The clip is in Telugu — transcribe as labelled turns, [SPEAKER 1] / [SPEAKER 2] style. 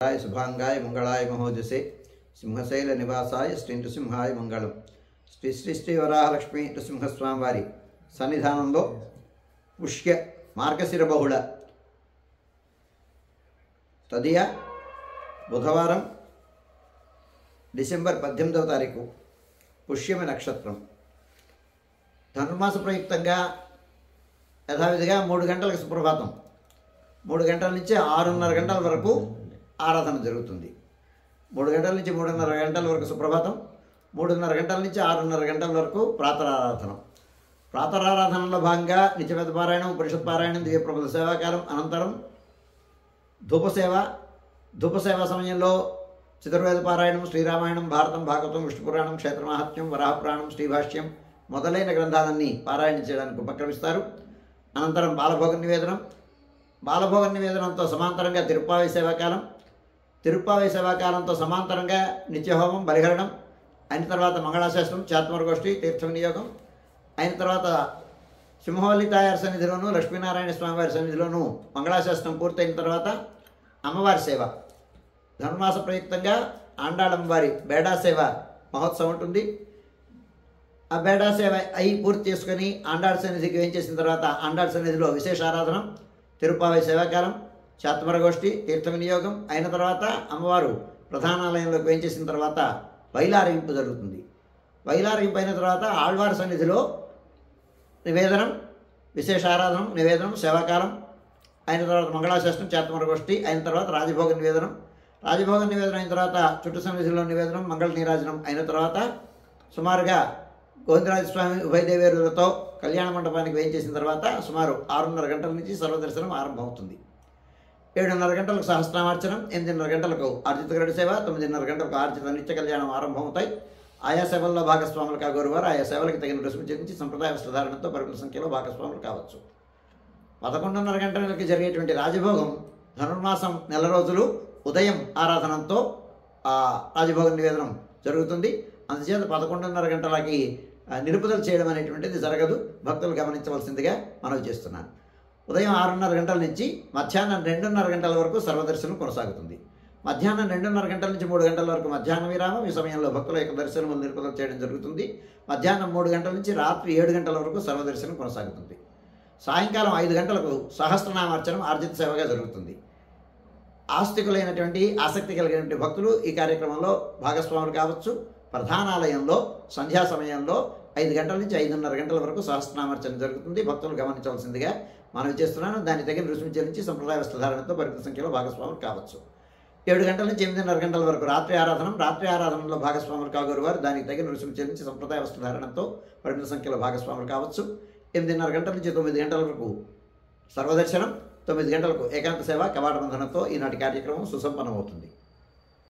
[SPEAKER 1] शुभांगाय मंगलाय महोजसे सिंहशैल निवासाय श्री नृसिंहाय मंगलम श्री श्री श्री वराहलक्ष्मी नृसिंहस्वामी वारी सन्निधाనంలో पुष्य మార్గశిర బహుళ తదియ బుధవారం డిసెంబర్ 18వ తారీఖు పుష్యమి నక్షత్రం ధనుర్మాస ప్రయుక్తంగా యథావిధిగా 3 గంటలకు సుప్రభాతం 3 గంటల నుంచి 6:30 గంటల వరకు ఆరాధన జరుగుతుంది. 3 గంటల నుంచి 3:30 గంటల వరకు సుప్రభాతం, 3:30 గంటల నుంచి 6:30 గంటల వరకు ప్రాతరారాధన. ప్రాతరారాధనలో భాగంగా నిత్యవేద పారాయణం, ఉపనిషత్ పారాయణం, దివ్యప్రబంధ సేవాకాలం, అనంతరం ధూపసేవ సమయంలో చతుర్వేద పారాయణం, శ్రీరామాయణం, భారతం, భాగవతం, విష్ణుపురాణం, క్షేత్రమాహాత్మ్యం, వరాహపురాణం, శ్రీభాష్యం మొదలైన గ్రంథాలన్నీ పారాయణ చేయడానికి ఉపక్రమిస్తారు. అనంతరం బాలభోగ నివేదనంతో సమాంతరంగా తిరుప్పావై సేవాకాలంతో సమాంతరంగా నిత్యహోమం, బలిహరణం అయిన తర్వాత మంగళాశాసనం, చాత్మరగోష్ఠి, తీర్థ వినియోగం అయిన తర్వాత సింహవల్లి తాయారు సన్నిధిలోను, లక్ష్మీనారాయణ స్వామివారి సన్నిధిలోను మంగళాశాసనం పూర్తయిన తర్వాత అమ్మవారి సేవ. ధనుర్మాస ప్రయుక్తంగా ఆండాళమ్మవారి బేడా సేవ మహోత్సవం ఉంటుంది. ఆ బేడా సేవ అయి పూర్తి చేసుకొని ఆండాళ్ సన్నిధికి వేయించేసిన తర్వాత ఆండాళ్ సన్నిధిలో విశేష ఆరాధన, తిరుప్పావై సేవాకాలం, చాత్మరగోష్ఠి, తీర్థ వినియోగం అయిన తర్వాత అమ్మవారు ప్రధానాలయంలోకి వేయించేసిన తర్వాత వైలారగింపు జరుగుతుంది. వైలారగింపు అయిన తర్వాత ఆళ్వారి సన్నిధిలో నివేదనం, విశేష ఆరాధనం, నివేదనం, సేవాకాలం అయిన తర్వాత మంగళాశాసనం, చాత్మరగోష్ఠి అయిన తర్వాత రాజభోగ నివేదనం అయిన తర్వాత చుట్టు సన్నిధిలో నివేదనం, మంగళ నీరాజనం అయిన తర్వాత సుమారుగా గోవిందరాజస్వామి ఉభయదేవేరులతో కళ్యాణ మండపానికి వేయించేసిన తర్వాత సుమారు 6:30 గంటల నుంచి సర్వదర్శనం ఆరంభమవుతుంది. 7:30 గంటలకు సహస్రనామార్చనం, 8:30 గంటలకు ఆర్జిత గరుడ సేవ, 9:30 గంటలకు ఆర్జిత నిత్య కళ్యాణం ఆరంభమవుతాయి. ఆయా సేవల్లో భాగస్వాములు కాగోరువారు ఆయా సేవలకు తగిన రుసుము చెల్లించి సంప్రదాయ వస్త్రధారణతో పరిమిత సంఖ్యలో భాగస్వాములు కావచ్చు. 11:30 గంటలకి జరిగేటువంటి రాజభోగం ధనుర్మాసం నెల రోజులు ఉదయం ఆరాధనంతో ఆ రాజభోగ నివేదనం జరుగుతుంది. అందుచేత 11:30 గంటలకి నిలుపుదల చేయడం అనేటువంటిది జరగదు. భక్తులు గమనించవలసిందిగా మనవి చేస్తున్నాను. ఉదయం 6:30 గంటల నుంచి మధ్యాహ్నం 2:30 గంటల వరకు సర్వదర్శనం కొనసాగుతుంది. మధ్యాహ్నం 2:30 గంటల నుంచి 3 గంటల వరకు మధ్యాహ్న విరామం. ఈ సమయంలో భక్తుల యొక్క దర్శనం నిలుపుదల చేయడం జరుగుతుంది. మధ్యాహ్నం 3 గంటల నుంచి రాత్రి 7 గంటల వరకు సర్వదర్శనం కొనసాగుతుంది. సాయంకాలం 5 గంటలకు సహస్రనామార్చనం ఆర్జిత సేవగా జరుగుతుంది. ఆస్తికులైనటువంటి ఆసక్తి కలిగినటువంటి భక్తులు ఈ కార్యక్రమంలో భాగస్వాములు కావచ్చు. ప్రధానాలయంలో సంధ్యా సమయంలో 5 గంటల నుంచి 5:30 గంటల వరకు సహస్రనామార్చన జరుగుతుంది. భక్తులు గమనించవలసిందిగా మనవి చేస్తున్నాను. దానికి తగిన రుసుము చెల్లించి సంప్రదాయ వస్త్రధారణతో పరిమిత సంఖ్యలో భాగస్వాములు కావచ్చు. 7 గంటల నుంచి 8:30 గంటల వరకు రాత్రి ఆరాధనలో భాగస్వాములు కాగోరువారు దానికి తగిన రుసుము చెల్లించి సంప్రదాయ వస్త్రధారణతో పరిమిత సంఖ్యలో భాగస్వాములు కావచ్చు. 8:30 గంటల నుంచి 9 గంటల వరకు సర్వదర్శనం, 9 గంటలకు ఏకాంత సేవ కవాట బంధనంతో ఈనాటి కార్యక్రమం సుసంపన్నమవుతుంది.